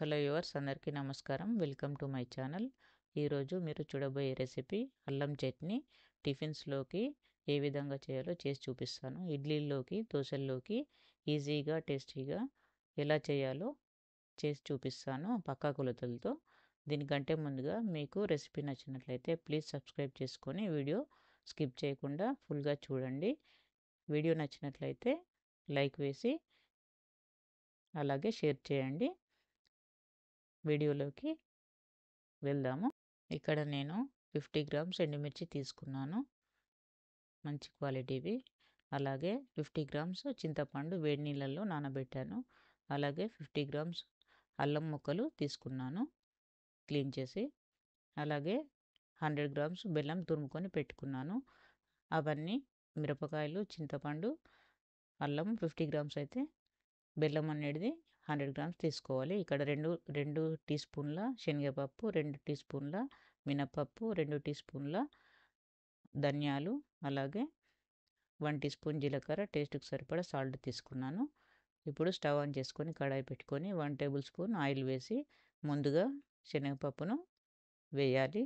Hello yours, అందరికీ నమస్కారం. Welcome to my channel. ఈరోజు మీరు చూడబోయే రెసిపీ అల్లం చట్నీ. టిఫిన్స్లోకి ఏ విధంగా చేయాలో చేసి చూపిస్తాను. ఇడ్లీల్లోకి, దోశల్లోకి ఈజీగా, టేస్టీగా ఎలా చేయాలో చేసి చూపిస్తాను పక్కా కొలతలతో. దీనికంటే ముందుగా మీకు రెసిపీ నచ్చినట్లయితే ప్లీజ్ సబ్స్క్రైబ్ చేసుకొని వీడియో స్కిప్ చేయకుండా ఫుల్గా చూడండి. వీడియో నచ్చినట్లయితే లైక్ వేసి అలాగే షేర్ చేయండి. వీడియోలోకి వెళ్దాము. ఇక్కడ నేను 50 గ్రామ్స్ ఎండుమిర్చి తీసుకున్నాను, మంచి క్వాలిటీవి. అలాగే 50 గ్రామ్స్ చింతపండు వేడి నీళ్ళల్లో నానబెట్టాను. అలాగే 50 గ్రామ్స్ అల్లం ముక్కలు తీసుకున్నాను క్లీన్ చేసి. అలాగే 100 గ్రామ్స్ బెల్లం తురుముకొని పెట్టుకున్నాను. అవన్నీ మిరపకాయలు, చింతపండు, అల్లం 50 గ్రామ్స్ అయితే బెల్లం అనేది 100 గ్రామ్స్ తీసుకోవాలి. ఇక్కడ రెండు టీ స్పూన్ల శనగపప్పు, 2 టీ స్పూన్ల మినపప్పు, 2 టీ స్పూన్ల ధనియాలు, అలాగే 1 టీ స్పూన్ జీలకర్ర, టేస్ట్కి సరిపడా సాల్ట్ తీసుకున్నాను. ఇప్పుడు స్టవ్ ఆన్ చేసుకొని కడాయి పెట్టుకొని 1 టేబుల్ స్పూన్ ఆయిల్ వేసి ముందుగా శనగపప్పును వేయాలి.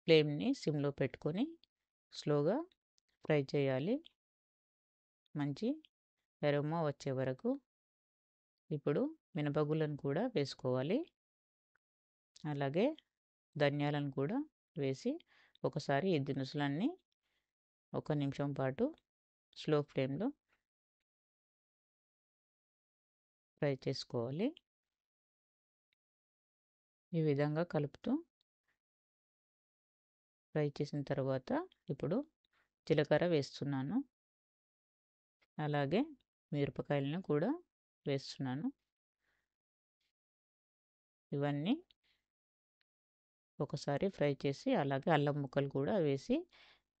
ఫ్లేమ్ని సిమ్లో పెట్టుకొని స్లోగా ఫ్రై చేయాలి, మంచి ఎరోమా వచ్చే వరకు. ఇప్పుడు మినపగుళ్ళను కూడా వేసుకోవాలి. అలాగే ధనియాలను కూడా వేసి ఒకసారి ఈ దినుసులన్నీ 1 నిమిషం పాటు స్లో ఫ్లేమ్లో ఫ్రై చేసుకోవాలి. ఈ విధంగా కలుపుతూ ఫ్రై చేసిన తర్వాత ఇప్పుడు జీలకర్ర వేస్తున్నాను. అలాగే మిరపకాయలను కూడా వేస్తున్నాను. ఇవన్నీ ఒకసారి ఫ్రై చేసి అలాగే అల్లం ముక్కలు కూడా వేసి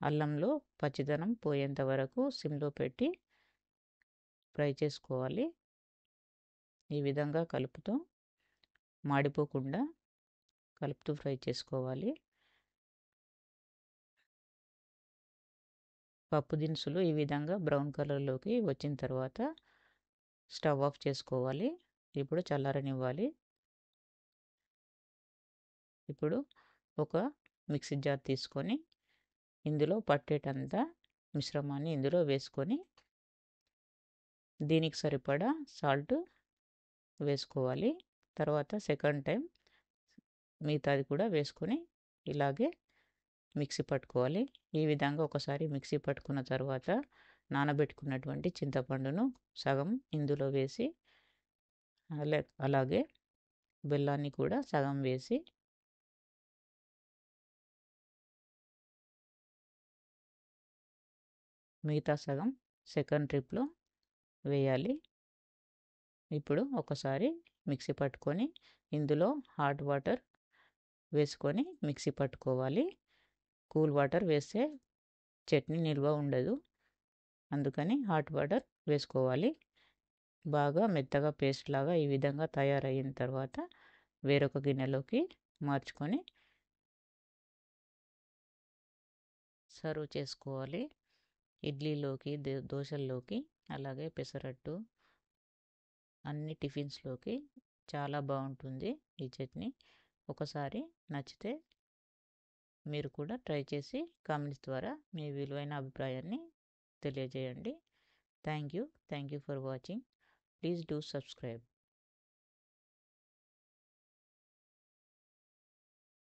అల్లంలో పచ్చిదనం పోయేంత వరకు సిమ్లో పెట్టి ఫ్రై చేసుకోవాలి. ఈ విధంగా కలుపుతూ మాడిపోకుండా కలుపుతూ ఫ్రై చేసుకోవాలి. పప్పు దినుసులు ఈ విధంగా బ్రౌన్ కలర్లోకి వచ్చిన తర్వాత స్టవ్ ఆఫ్ చేసుకోవాలి. ఇప్పుడు చల్లారనివ్వాలి. ఇప్పుడు ఒక మిక్సీ జార్ తీసుకొని ఇందులో పట్టేటంత మిశ్రమాన్ని ఇందులో వేసుకొని దీనికి సరిపడా సాల్ట్ వేసుకోవాలి. తర్వాత సెకండ్ టైం మిగతాది కూడా వేసుకొని ఇలాగే మిక్సీ పట్టుకోవాలి. ఈ విధంగా ఒకసారి మిక్సీ పట్టుకున్న తర్వాత నానబెట్టుకున్నటువంటి చింతపండును సగం ఇందులో వేసి అలాగే బెల్లాన్ని కూడా సగం వేసి మిగతా సగం సెకండ్ ట్రిప్లో వేయాలి. ఇప్పుడు ఒకసారి మిక్సీ పట్టుకొని ఇందులో హాట్ వాటర్ వేసుకొని మిక్సీ పట్టుకోవాలి. కూల్ వాటర్ వేస్తే చట్నీ నిల్వ ఉండదు, అందుకని హాట్ వాటర్ వేసుకోవాలి. బాగా మెత్తగా పేస్ట్ లాగా ఈ విధంగా తయారయిన తర్వాత వేరొక గిన్నెలోకి మార్చుకొని సర్వ్ చేసుకోవాలి. ఇడ్లీలోకి, దోశల్లోకి, అలాగే పెసరట్టు, అన్ని టిఫిన్స్లోకి చాలా బాగుంటుంది ఈ చట్నీ. ఒకసారి నచ్చితే మీరు కూడా ట్రై చేసి కామెంట్స్ ద్వారా మీ విలువైన అభిప్రాయాన్ని తెలియజేయండి. Thank you for watching. Please do subscribe.